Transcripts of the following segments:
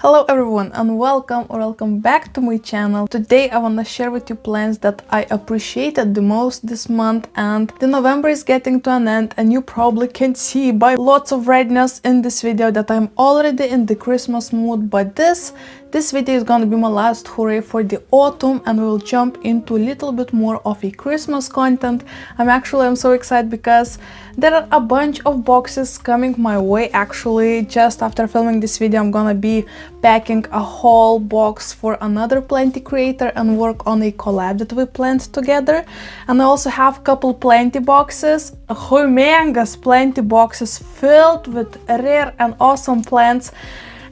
Hello everyone and welcome back to my channel. Today I want to share with you plants that I appreciated the most this month, and the November is getting to an end and you probably can see by lots of redness in this video that I'm already in the Christmas mood, but this video is gonna be my last hooray for the autumn and we'll jump into a little bit more of a Christmas content. I'm so excited because there are a bunch of boxes coming my way. Actually, just after filming this video I'm gonna be packing a whole box for another planty creator and work on a collab that we planned together. And I also have a couple planty boxes, humongous planty boxes filled with rare and awesome plants.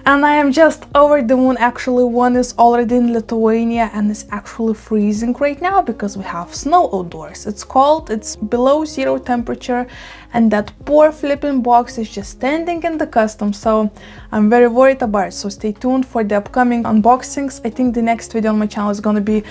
And I am just over the moon. Actually, one is already in Lithuania and it's actually freezing right now because we have snow outdoors. It's cold, it's below zero temperature, and that poor flipping box is just standing in the custom, so I'm very worried about it. So stay tuned for the upcoming unboxings. I think the next video on my channel is gonna be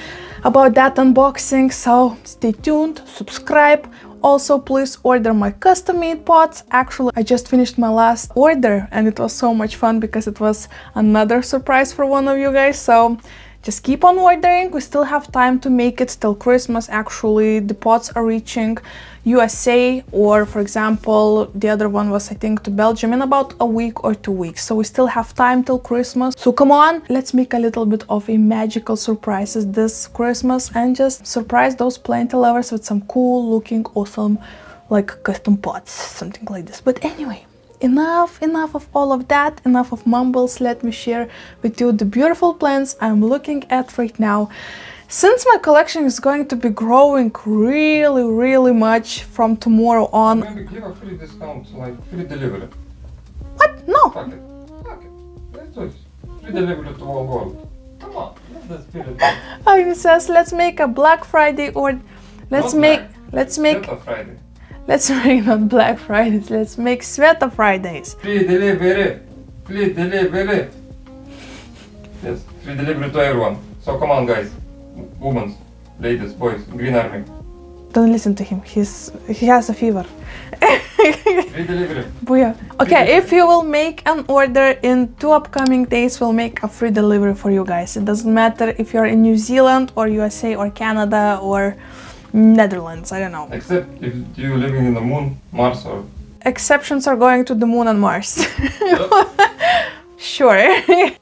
about that unboxing, so stay tuned, subscribe. Also, please order my custom-made pots. Actually, I just finished my last order and it was so much fun because it was another surprise for one of you guys. So just keep on ordering. We still have time to make it till Christmas. Actually, the pots are reaching USA, or for example, the other one was I think to Belgium in about a week or 2 weeks. So we still have time till Christmas. So come on, let's make a little bit of a magical surprises this Christmas and just surprise those planty lovers with some cool looking awesome like custom pots, something like this. But anyway, enough of all of that, enough of mumbles. Let me share with you the beautiful plants I'm looking at right now. Since my collection is going to be growing really much from tomorrow on. Maybe give a free discount, like free delivery. What? No. Fuck it. Let's do it. Free delivery to all world. Come on, let's do it. Oh, he says let's make a Black Friday, or let's make Friday. Let's make not Black Fridays, let's make Sveta Fridays. Free delivery. Free delivery. Yes, free delivery to everyone. So come on guys. Women, ladies, boys, Green Army. Don't listen to him, he has a fever. Free delivery. Booyah. Okay, if you will make an order in 2 upcoming days, we'll make a free delivery for you guys. It doesn't matter if you're in New Zealand or USA or Canada or Netherlands, I don't know. Except if you're living in the moon, Mars or... Exceptions are going to the moon and Mars. Sure.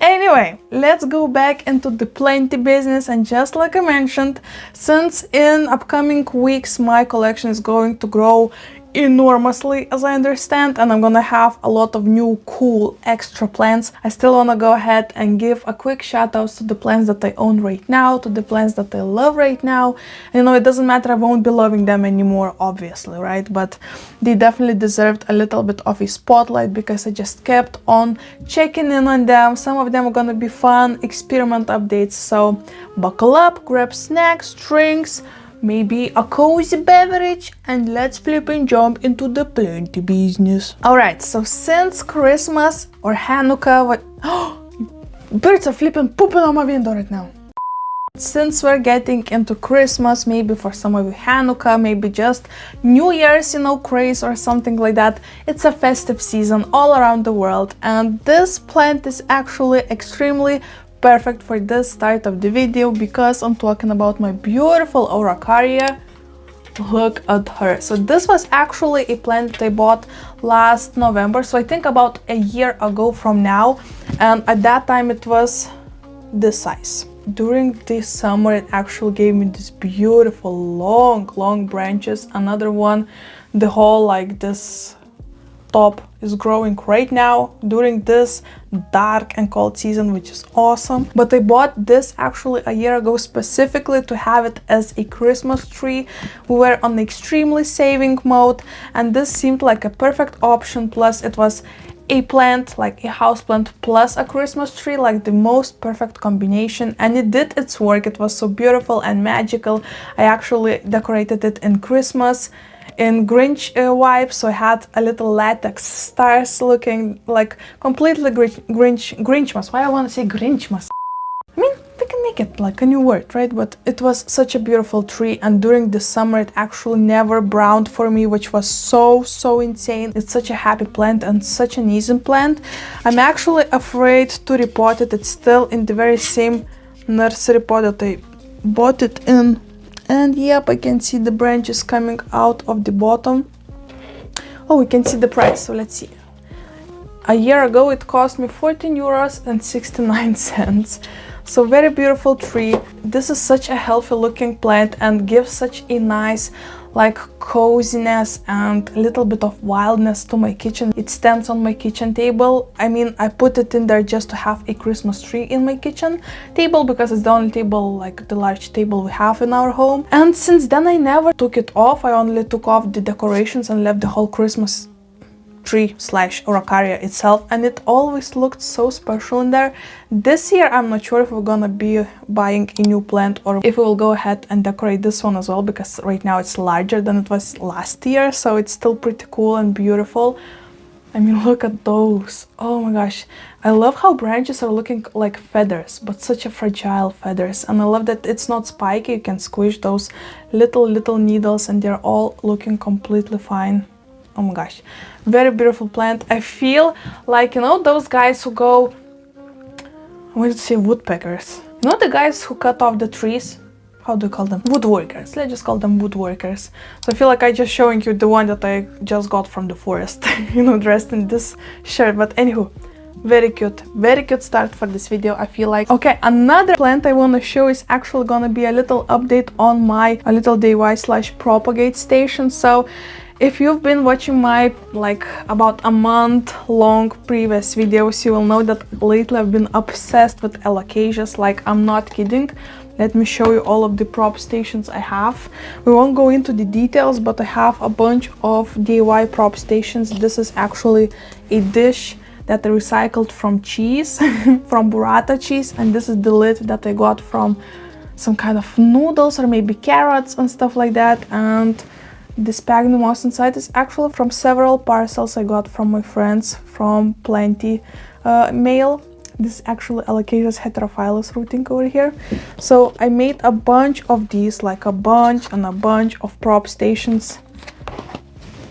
Anyway, let's go back into the planty business, and just like I mentioned, since in upcoming weeks my collection is going to grow enormously, as I understand, and I'm gonna have a lot of new cool extra plants. I still wanna go ahead and give a quick shout out to the plants that I own right now, to the plants that I love right now. And, you know, it doesn't matter, I won't be loving them anymore, obviously, right? But they definitely deserved a little bit of a spotlight because I just kept on checking in on them. Some of them are gonna be fun experiment updates, so buckle up, grab snacks, drinks, maybe a cozy beverage, and let's flip and jump into the planty business. Alright, so since Christmas or Hanukkah, birds are flipping pooping on my window right now. Since we're getting into Christmas, maybe for some of you Hanukkah, maybe just New Year's, you know, craze or something like that, it's a festive season all around the world, and this plant is actually extremely perfect for this start of the video because I'm talking about my beautiful Araucaria. Look at her. So this was actually a plant that I bought last November, so I think about a year ago from now, and at that time it was this size. During this summer it actually gave me this beautiful long branches. Another one, the whole like this top is growing right now during this dark and cold season, which is awesome. But I bought this actually a year ago specifically to have it as a Christmas tree. We were on extremely saving mode and this seemed like a perfect option, plus it was a plant, like a houseplant plus a Christmas tree, like the most perfect combination, and it did its work. It was so beautiful and magical. I actually decorated it in Christmas in Grinch vibe, so I had a little latex stars looking like completely Grinchmas. Why I want to say Grinchmas? I mean, we can make make it like a new word, right? But it was such a beautiful tree, and during the summer it actually never browned for me, which was so insane. It's such a happy plant and such an easy plant. I'm actually afraid to repot it. It's still in the very same nursery pot that I bought it in, and yep, I can see the branches coming out of the bottom. Oh, we can see the price, so let's see. A year ago it cost me 14 €69. So very beautiful tree. This is such a healthy looking plant and gives such a nice like coziness and a little bit of wildness to my kitchen. It stands on my kitchen table. I mean, I put it in there just to have a Christmas tree in my kitchen table because it's the only table, like the large table we have in our home. And since then I never took it off. I only took off the decorations and left the whole Christmas tree slash Araucaria itself, and it always looked so special in there. This year I'm not sure if we're gonna be buying a new plant or if we will go ahead and decorate this one as well, because right now it's larger than it was last year, so it's still pretty cool and beautiful. I mean, look at those. Oh my gosh, I love how branches are looking like feathers, but such a fragile feathers, and I love that it's not spiky. You can squish those little needles and they're all looking completely fine. Oh my gosh, very beautiful plant. I feel like, you know, those guys who go, I wanted to say woodpeckers. You know the guys who cut off the trees? How do you call them? Woodworkers. Let's just call them woodworkers. So I feel like I just showing you the one that I just got from the forest, you know, dressed in this shirt. But anywho, very cute start for this video, I feel like. Okay, another plant I want to show is actually gonna be a little update on my little DIY slash propagate station. So if you've been watching my like about a month long previous videos, you will know that lately I've been obsessed with Alocasias, like I'm not kidding. Let me show you all of the prop stations I have. We won't go into the details, but I have a bunch of DIY prop stations. This is actually a dish that I recycled from cheese, from burrata cheese, and this is the lid that I got from some kind of noodles or maybe carrots and stuff like that. And the sphagnum moss inside is actually from several parcels I got from my friends from Plenty mail. This is actually Alocasia heterophyllus rooting over here. So I made a bunch of these, like a bunch and a bunch of prop stations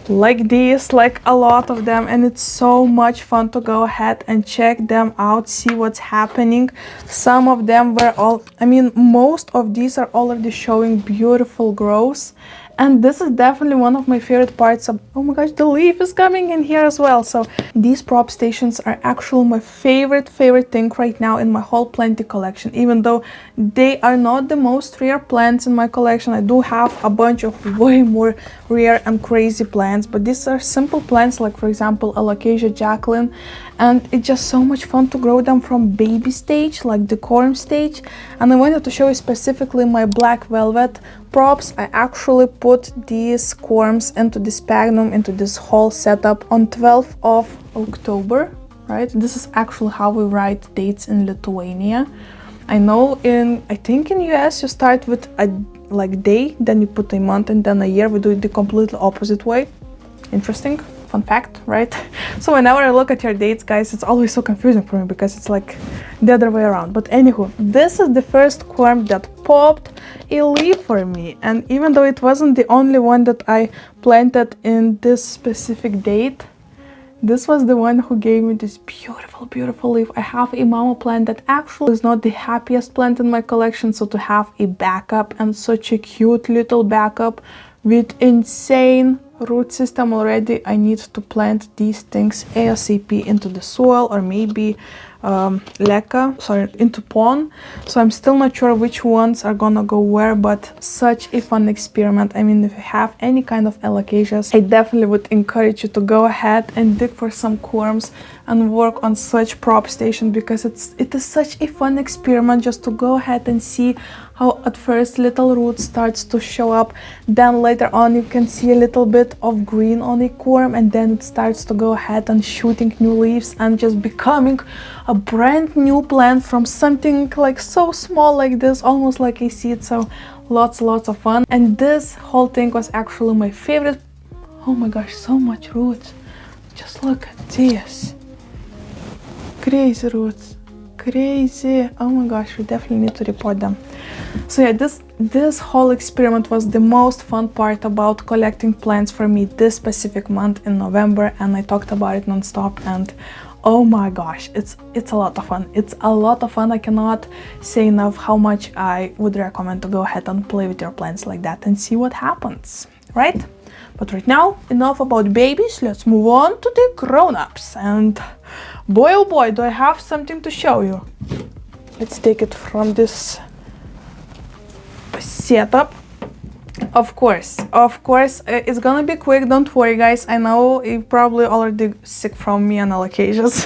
like these, like a lot of them, and it's so much fun to go ahead and check them out, see what's happening. Some of them were all, I mean, most of these are already showing beautiful growth. And this is definitely one of my favorite parts of, oh my gosh, the leaf is coming in here as well. So these prop stations are actually my favorite thing right now in my whole Plenty collection. Even though they are not the most rare plants in my collection, I do have a bunch of way more rare and crazy plants. But these are simple plants, like for example Alocasia Jacqueline, and it's just so much fun to grow them from baby stage, like the corm stage. And I wanted to show you specifically my black velvet props. I actually put these corms into the sphagnum, into this whole setup on 12th of October, right? This is actually how we write dates in Lithuania. I know I think in US you start with a like day, then you put a month, and then a year. We do it the completely opposite way. Interesting. Fun fact, right? So whenever I look at your dates, guys, it's always so confusing for me because it's like the other way around. But anywho, this is the first corm that popped a leaf for me, and even though it wasn't the only one that I planted in this specific date, this was the one who gave me this beautiful leaf. I have a mama plant that actually is not the happiest plant in my collection, so to have a backup, and such a cute little backup with insane root system already, I need to plant these things ASAP into the soil, or maybe into pond. So I'm still not sure which ones are gonna go where, but such a fun experiment. I mean, if you have any kind of Alocasias, I definitely would encourage you to go ahead and dig for some corms and work on such prop station, because it is such a fun experiment just to go ahead and see how at first little root starts to show up, then later on you can see a little bit of green on a corm, and then it starts to go ahead and shooting new leaves and just becoming a brand new plant from something like so small like this, almost like a seed. So lots of fun. And this whole thing was actually my favorite. Oh my gosh, so much roots. Just look at this. Crazy roots. crazy. Oh my gosh, we definitely need to report them. So yeah, this whole experiment was the most fun part about collecting plants for me this specific month in November, and I talked about it non-stop, and oh my gosh, it's a lot of fun. It's a lot of fun. I cannot say enough how much I would recommend to go ahead and play with your plants like that and see what happens, right? But right now, enough about babies, let's move on to the grown-ups. And boy oh boy, do I have something to show you. Let's take it from this setup. Of course, it's gonna be quick, don't worry guys. I know you're probably already sick from me and alocasias.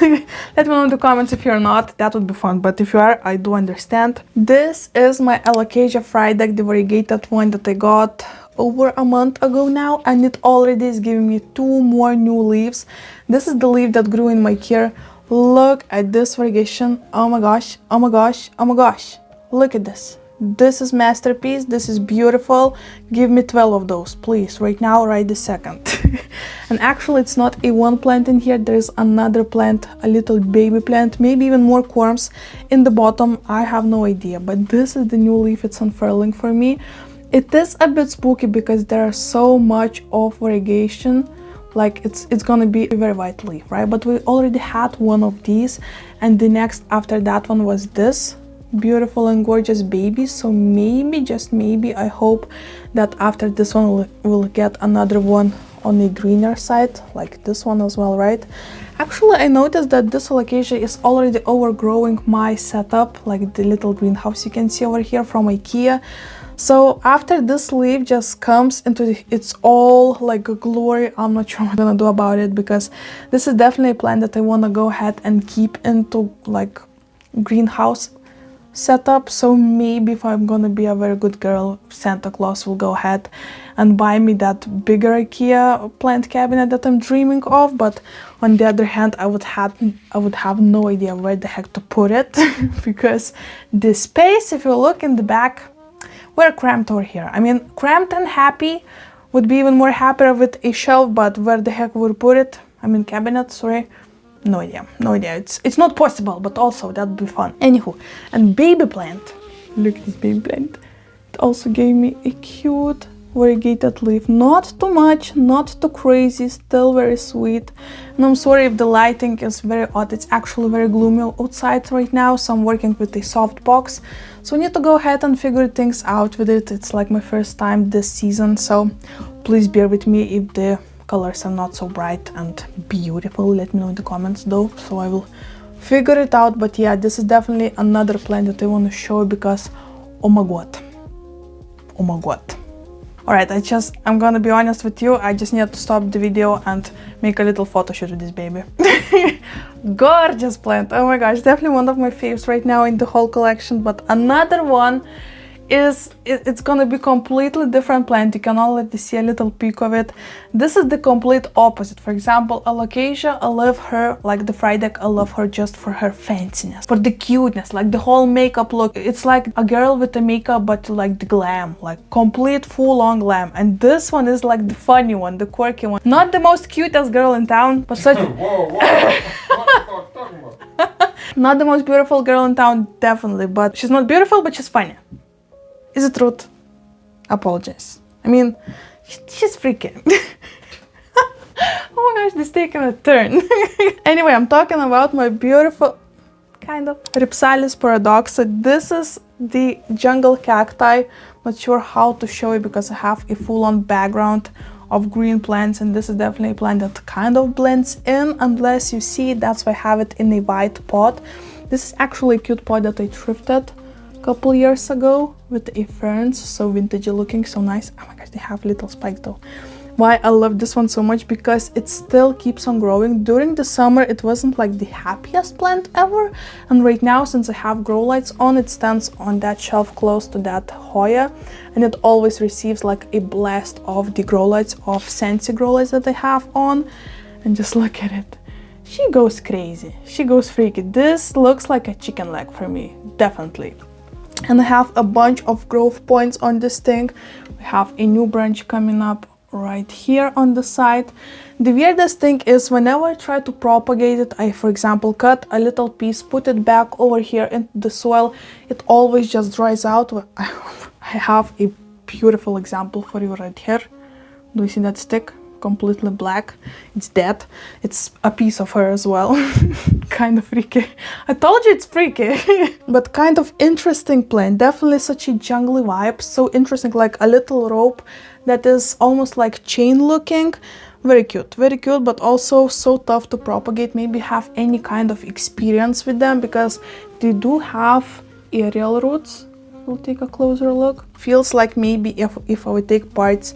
Let me know in the comments if you're not, that would be fun, but if you are, I do understand. This is my Alocasia Frydek, the variegated one that I got over a month ago now, and it already is giving me 2 more new leaves. This is the leaf that grew in my care. Look at this variegation. Oh my gosh, oh my gosh, oh my gosh. Look at this. This is masterpiece. This is beautiful. Give me 12 of those, please, right now, right this second. And actually, it's not a one plant in here. There's another plant, a little baby plant, maybe even more corms in the bottom. I have no idea, but this is the new leaf. It's unfurling for me. It is a bit spooky because there are so much of variegation. Like it's gonna be a very white leaf, right? But we already had one of these, and the next after that one was this beautiful and gorgeous baby. So maybe, just maybe, I hope that after this one we'll get another one on the greener side, like this one as well, right? Actually, I noticed that this alocasia is already overgrowing my setup, like the little greenhouse you can see over here from IKEA. So after this leaf just comes into its all like glory, I'm not sure what I'm gonna do about it, because this is definitely a plant that I want to go ahead and keep into like greenhouse setup. So maybe if I'm gonna be a very good girl, Santa Claus will go ahead and buy me that bigger IKEA plant cabinet that I'm dreaming of. But on the other hand, I would have no idea where the heck to put it because the space, if you look in the back, we're cramped over here. I mean, cramped and happy, would be even more happier with a shelf, but where the heck would put it? I mean, cabinet, sorry. No idea, no idea. It's not possible, but also that would be fun. Anywho, and baby plant. Look at this baby plant. It also gave me a cute variegated leaf. Not too much, not too crazy, still very sweet. And I'm sorry if the lighting is very odd. It's actually very gloomy outside right now, so I'm working with a soft box. So I need to go ahead and figure things out with it. It's like my first time this season, so please bear with me if the colors are not so bright and beautiful. Let me know in the comments though, so I will figure it out. But yeah, this is definitely another plant that I want to show because oh my god, oh my god. All right, I'm gonna be honest with you, I just need to stop the video and make a little photo shoot with this baby. Gorgeous plant, oh my gosh, definitely one of my faves right now in the whole collection. But another one is, it's gonna be completely different plant. You can already see a little peek of it. This is the complete opposite. For example, Alocasia, I love her, like the Frydek, I love her just for her fanciness, for the cuteness, like the whole makeup look. It's like a girl with the makeup, but like the glam, like complete full-on glam. And this one is like the funny one, the quirky one. Not the most cutest girl in town, but such Whoa, what are you talking about? not the most beautiful girl in town, definitely, but she's not beautiful, but she's funny. Is it truth? Apologize. I mean, she's freaking. Oh my gosh, this is taking a turn. Anyway, I'm talking about my beautiful, kind of, Rhipsalis paradoxa. This is the jungle cacti. Not sure how to show it because I have a full-on background of green plants, and this is definitely a plant that kind of blends in unless you see it. That's why I have it in a white pot. This is actually a cute pot that I thrifted couple years ago with a ferns, so vintagey looking, so nice. Oh my gosh, they have little spikes though. Why I love this one so much? Because it still keeps on growing. During the summer it wasn't like the happiest plant ever, and right now, since I have grow lights on, it stands on that shelf close to that Hoya, and it always receives like a blast of the grow lights, of Scentsy grow lights that I have on. And just look at it, she goes crazy, she goes freaky. This looks like a chicken leg for me, definitely. And I have a bunch of growth points on this thing. We have a new branch coming up right here on the side. The weirdest thing is whenever I try to propagate it, I, for example, cut a little piece, put it back over here into the soil, it always just dries out. I have a beautiful example for you right here. Do you see that stick? Completely black. It's dead. It's a piece of her as well. Kind of freaky. I told you it's freaky. But kind of interesting plant. Definitely such a jungly vibe. So interesting, like a little rope that is almost like chain looking. Very cute, but also so tough to propagate. Maybe have any kind of experience with them because they do have aerial roots. We'll take a closer look. Feels like maybe if I would take parts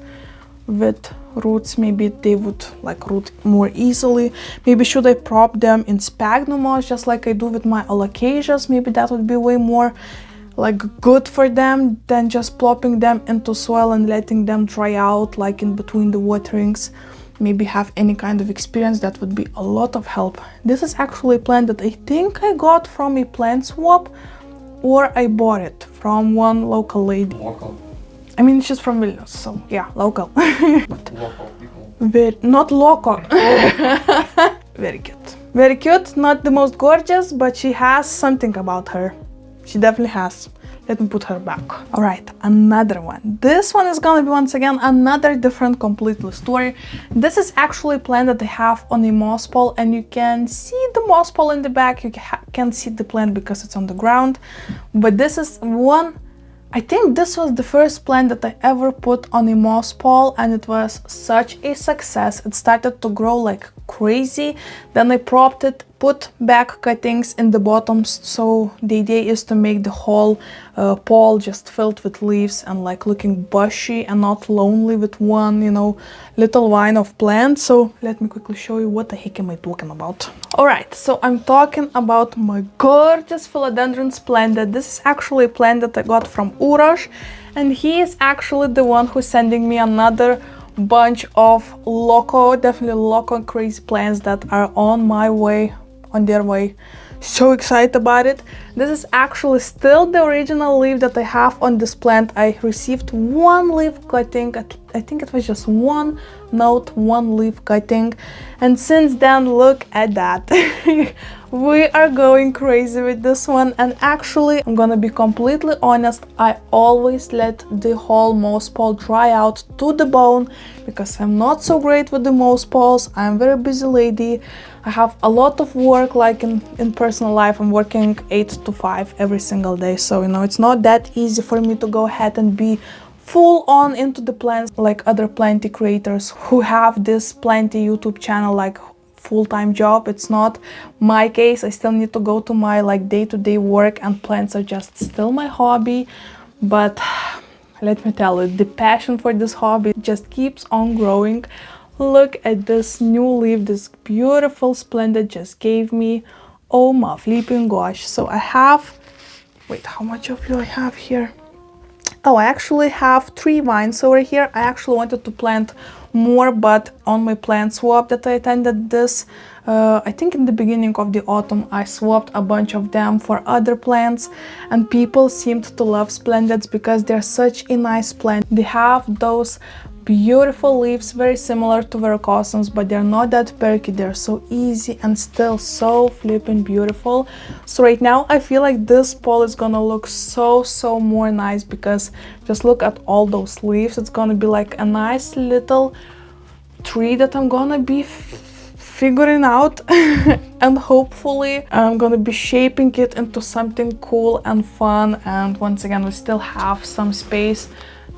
with roots, maybe they would like root more easily. Maybe should I prop them in sphagnum moss just like I do with my Alocasias? Maybe that would be way more like good for them than just plopping them into soil and letting them dry out like in between the waterings. Maybe have any kind of experience, that would be a lot of help. This is actually a plant that I think I got from a plant swap, or I bought it from one local lady. Local. I mean, she's from Vilnius, so yeah, local. But Local people. not local. Very cute. Very cute, not the most gorgeous, but she has something about her. She definitely has. Let me put her back. All right, another one. This one is gonna be once again another different completely story. This is actually a plant that I have on a moss pole, and you can see the moss pole in the back. You can't see the plant because it's on the ground, but this is one. I think this was the first plant that I ever put on a moss pole, and it was such a success. It started to grow like crazy. Then I propped it, put back cuttings in the bottom, so the idea is to make the whole pole just filled with leaves and like looking bushy and not lonely with one, you know, little vine of plant. So let me quickly show you what the heck am I talking about. All right, so I'm talking about my gorgeous Philodendron Splendid. This is actually a plant that I got from Uroš, and he is actually the one who's sending me another bunch of definitely loco crazy plants that are on their way. So excited about it. This is actually still the original leaf that I have on this plant. I received one leaf cutting. I think it was just one leaf cutting, and since then, look at that. We are going crazy with this one. And actually, I'm gonna be completely honest, I always let the whole moss pole dry out to the bone because I'm not so great with the moss poles. I'm a very busy lady. I have a lot of work, like in personal life. I'm working 8 to 5 every single day, so you know, it's not that easy for me to go ahead and be full on into the plants like other planty creators who have this planty YouTube channel like full-time job. It's not my case. I still need to go to my like day-to-day work, and plants are just still my hobby. But let me tell you, the passion for this hobby just keeps on growing. Look at this new leaf this beautiful Splendid just gave me. Oh my flipping gosh. So I have, wait, how much of you I have here? Oh, I actually have 3 vines over here. I actually wanted to plant more, but on my plant swap that I attended this, I think in the beginning of the autumn, I swapped a bunch of them for other plants, and people seemed to love Splendids because they're such a nice plant. They have those beautiful leaves, very similar to Veracosums, but they're not that perky. They're so easy and still so flipping beautiful. So right now I feel like this pole is gonna look so more nice because just look at all those leaves. It's gonna be like a nice little tree that I'm gonna be figuring out and hopefully I'm gonna be shaping it into something cool and fun. And once again, we still have some space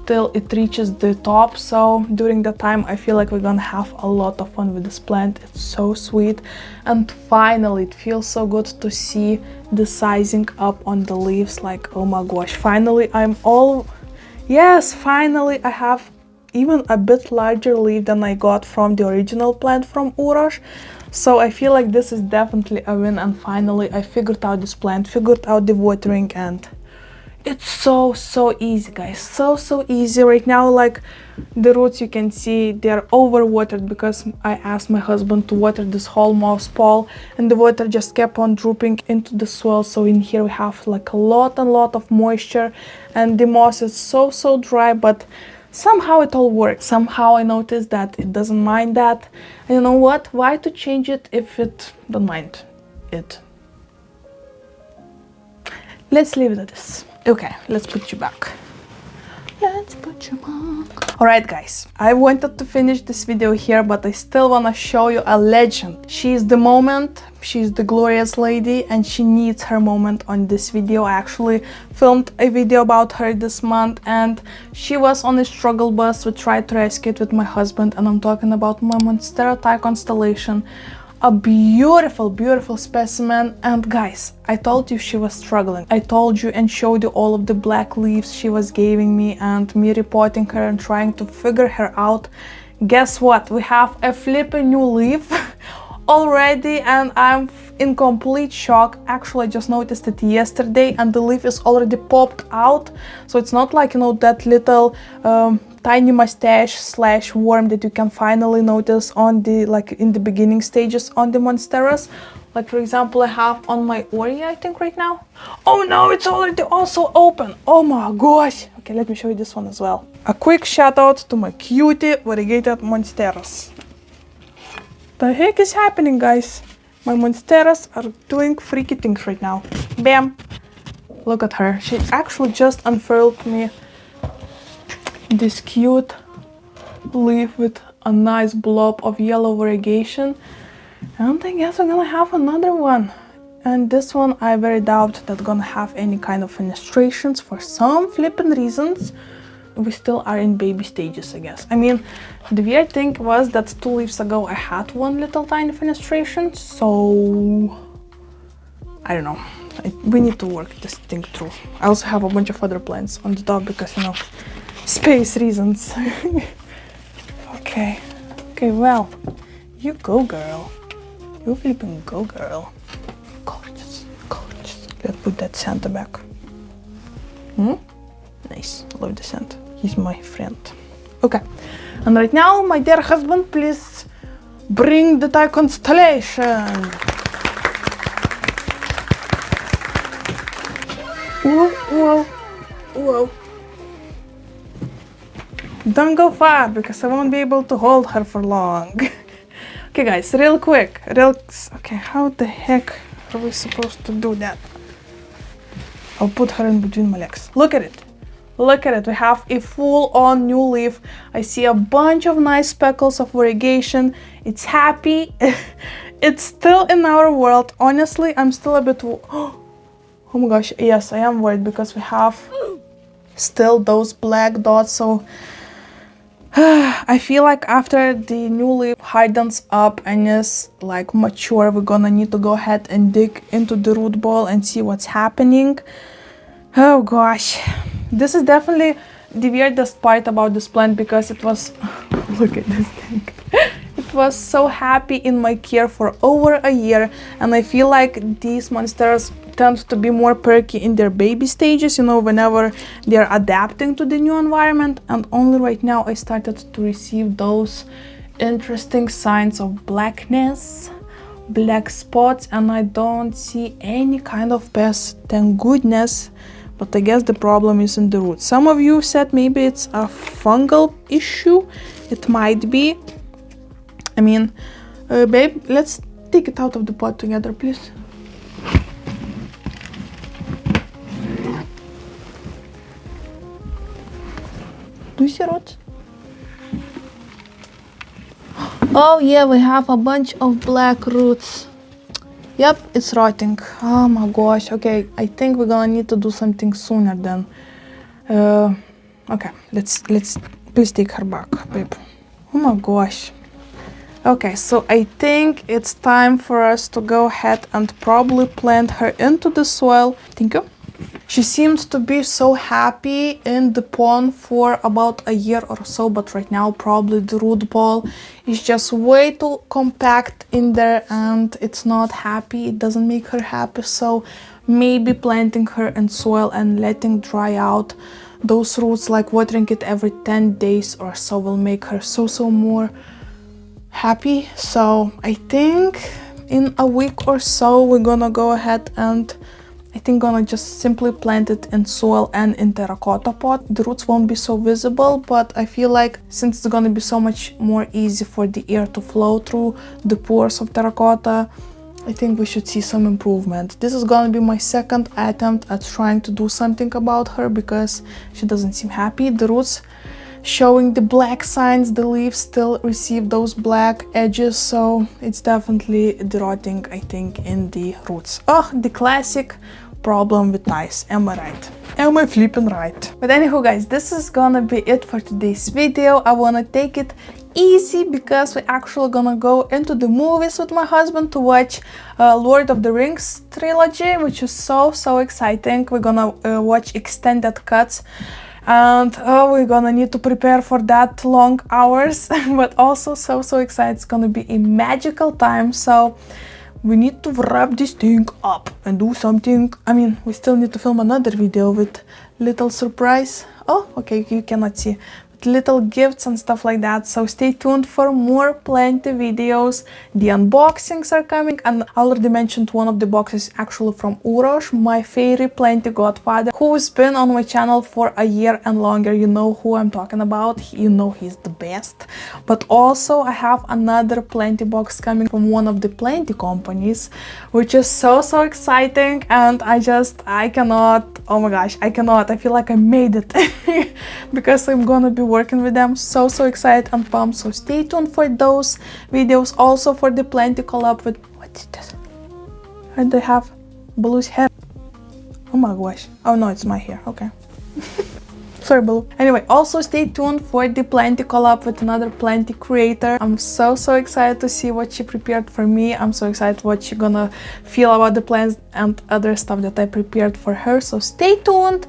till it reaches the top, so during that time I feel like we're gonna have a lot of fun with this plant. It's so sweet, and finally it feels so good to see the sizing up on the leaves. Like, oh my gosh, finally finally I have even a bit larger leaf than I got from the original plant from Uroš. So I feel like this is definitely a win, and finally I figured out this plant, figured out the watering, and it's so easy, guys. So easy right now. Like the roots, you can see they're overwatered because I asked my husband to water this whole moss pole, and the water just kept on drooping into the soil. So in here we have like a lot of moisture, and the moss is so dry, but somehow it all works. Somehow I noticed that it doesn't mind that. And you know what? Why to change it if it don't mind it? Let's leave it at this. Okay, let's put you back. Let's put you back. Alright guys, I wanted to finish this video here, but I still wanna show you a legend. She is the moment, she's the glorious lady, and she needs her moment on this video. I actually filmed a video about her this month, and she was on a struggle bus. We tried to rescue it with my husband, and I'm talking about my Monstera Constellation. A beautiful, beautiful specimen. And guys, I told you she was struggling. I told you and showed you all of the black leaves she was giving me, and me reporting her and trying to figure her out. Guess what? We have a flipping new leaf already, and I'm in complete shock. Actually, I just noticed it yesterday, and the leaf is already popped out. So it's not like, you know, that little tiny mustache slash worm that you can finally notice on the, like, in the beginning stages on the Monsteras. Like, for example, I have on my Aurea, I think, right now. Oh no, it's already also open. Oh my gosh. Okay, let me show you this one as well. A quick shout out to my cutie variegated Monsteras. The heck is happening, guys? My Monsteras are doing freaky things right now. Bam! Look at her. She actually just unfurled me this cute leaf with a nice blob of yellow variegation. And I guess I'm gonna have another one. And this one I very doubt that gonna have any kind of fenestrations for some flippin' reasons. We still are in baby stages, I guess. I mean, the weird thing was that 2 leaves ago I had one little tiny fenestration, so I don't know. We need to work this thing through. I also have a bunch of other plants on the top because, you know, space reasons. Okay, well, you go, girl. You flipping go, girl. Gorgeous, gorgeous. Let's put that Santa back. Nice, love the scent. He's my friend. Okay, and right now, my dear husband, please bring the Thai Constellation. Whoa, whoa, whoa. Don't go far, because I won't be able to hold her for long. Okay guys, real quick, okay, how the heck are we supposed to do that? I'll put her in between my legs. Look at it. Look at it. We have a full-on new leaf. I see a bunch of nice speckles of variegation. It's happy. It's still in our world. Honestly, I'm still a bit... Oh my gosh, yes, I am worried because we have still those black dots, so... I feel like after the new leaf hardens up and is like mature, we're gonna need to go ahead and dig into the root ball and see what's happening. Oh gosh, this is definitely the weirdest part about this plant because it was, look at this thing. It was so happy in my care for over a year, and I feel like these Monsteras tend to be more perky in their baby stages, you know, whenever they're adapting to the new environment, and only right now I started to receive those interesting signs of blackness, black spots, and I don't see any kind of pest, thank goodness. But I guess the problem is in the roots. Some of you said maybe it's a fungal issue. It might be. I mean, babe, let's take it out of the pot together, please. Do you see roots? Oh yeah, we have a bunch of black roots. Yep, it's rotting. Oh my gosh. Okay, I think we're gonna need to do something sooner then. Okay, let's please take her back, babe. Oh my gosh. Okay, so I think it's time for us to go ahead and probably plant her into the soil. Thank you. She seems to be so happy in the pond for about a year or so, but right now probably the root ball is just way too compact in there and it's not happy. It doesn't make her happy, so maybe planting her in soil and letting dry out those roots, like watering it every 10 days or so, will make her so more happy. So I think in a week or so we're gonna go ahead and I think gonna just simply plant it in soil and in terracotta pot. The roots won't be so visible, but I feel like since it's gonna be so much more easy for the air to flow through the pores of terracotta, I think we should see some improvement. This is gonna be my second attempt at trying to do something about her because she doesn't seem happy. The roots showing the black signs, the leaves still receive those black edges, so it's definitely the rotting, I think, in the roots. Oh, the classic problem with ties, am I right? Am I flipping right? But anywho guys, this is gonna be it for today's video. I wanna take it easy because we're actually gonna go into the movies with my husband to watch Lord of the Rings trilogy, which is so exciting. We're gonna watch extended cuts. And oh, we're gonna need to prepare for that long hours, but also so excited. It's gonna be a magical time, so we need to wrap this thing up and do something. I mean, we still need to film another video with little surprise. Oh, okay, you cannot see. Little gifts and stuff like that, so stay tuned for more plenty videos. The unboxings are coming, and I already mentioned one of the boxes actually from Uroš, my fairy plenty godfather, who's been on my channel for a year and longer. You know who I'm talking about, you know he's the best. But also I have another plenty box coming from one of the plenty companies, which is so exciting, and I cannot, oh my gosh, I cannot, I feel like I made it because I'm gonna be working with them. So excited and pumped, so stay tuned for those videos. Also for the plenty collab with, what is this? And they have Baloo's hair. Oh my gosh, oh no, it's my hair, okay. Sorry, Baloo. Anyway, also stay tuned for the plenty collab with another plenty creator. I'm so excited to see what she prepared for me. I'm so excited what she's gonna feel about the plants and other stuff that I prepared for her. So stay tuned,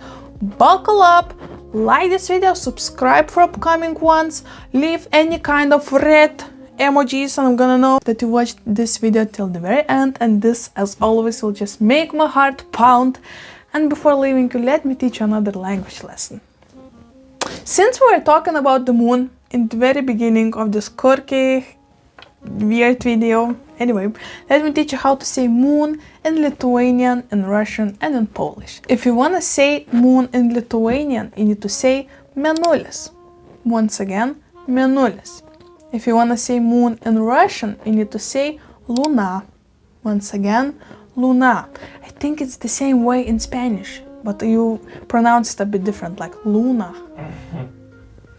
buckle up, like this video, subscribe for upcoming ones, leave any kind of red emojis and I'm gonna know that you watched this video till the very end, and this as always will just make my heart pound. And before leaving you, let me teach you another language lesson. Since we were talking about the moon in the very beginning of this quirky, weird video, anyway, let me teach you how to say moon in Lithuanian, in Russian and in Polish. If you want to say moon in Lithuanian, you need to say mėnulis. Once again, mėnulis. If you want to say moon in Russian, you need to say luna. Once again, luna. I think it's the same way in Spanish, but you pronounce it a bit different, like luna.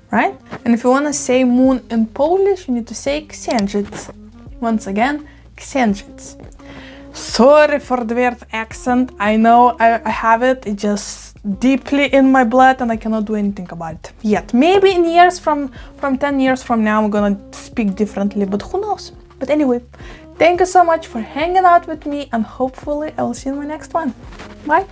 Right? And if you want to say moon in Polish, you need to say księżyc. Once again, księżyc. Sorry for the weird accent. I know I have it. It's just deeply in my blood and I cannot do anything about it yet. Maybe in years from 10 years from now I'm gonna speak differently, but who knows? But anyway, thank you so much for hanging out with me and hopefully I'll see you in my next one. Bye!